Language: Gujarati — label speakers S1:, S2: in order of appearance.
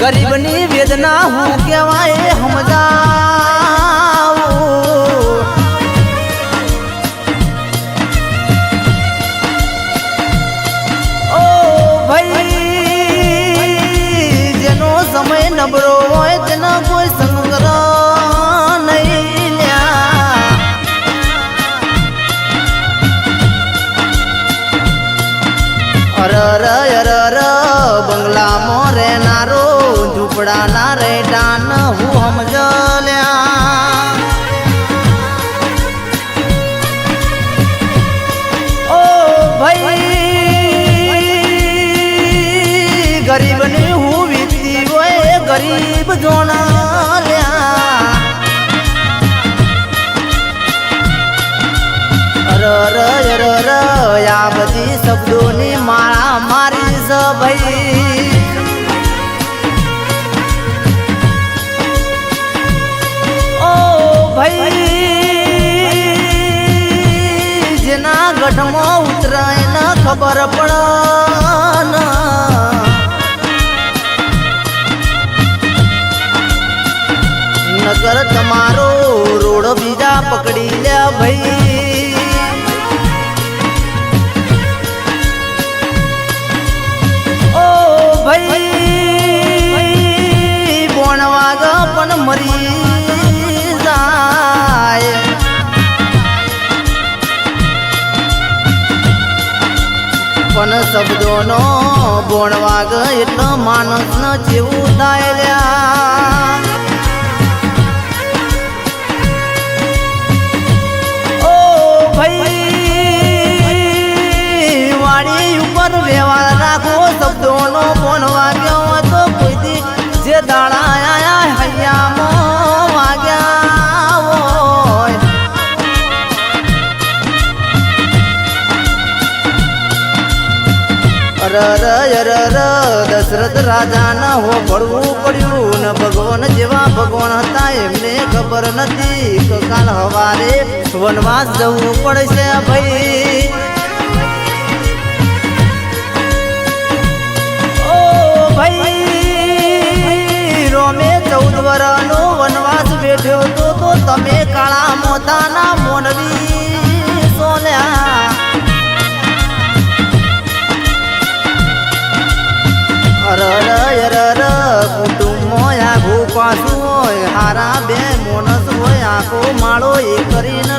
S1: ગરીબની વેદના હું કહેવાય સમજાવું ઓ ભાઈ જેનો સમય નબળો હોય તેનો કોઈ સંગ્રહ નહીં લ્યા અરર અરર બંગલામાં રહેનારો ઝૂંપડાના રેડાન હું સમજલ્યા ઓ ભાઈ ગરીબની હું વીતી હોય ગરીબ જોણાલ્યા અરર અરર આ બધી શબ્દોની મારા મારી છે ભાઈ ઓ ભાઈ જેના ગઢમાં ઉતરાય ન ખબર પડે નગર તમારો રોડ બીજા પકડી લે ભાઈ ભાઈ બોણ વાગ પણ મરી જાય પણ શબ્દોનો બોણ વાગ એટલે માણસ ન જેવું થાય લ્યા ઓ ભાઈ વાડી ઉપર વ્યવહાર રાખો શબ્દોનો બોણ વાગ્યો તો કોઈ જે દાડા આયા હૈયામાં વાગ્યા હોય અરર અરર દશરથ રાજાને હો ભળવું પડ્યું ને ભગવાન જેવા ભગવાન હતા એમને ખબર નથી કે કાલ હવારે વનવાસ જવું પડશે ભાઈ ભાઈ રોમે 14 વર્ષનો વનવાસ બેઠ્યો તો તમે કાળા મોતાના મોનવી સોલ્યા અરર અરર કુટુંબમાં આઘું પાછું હોય હારા બે મોનસ હોય આખો માળો એ કરીને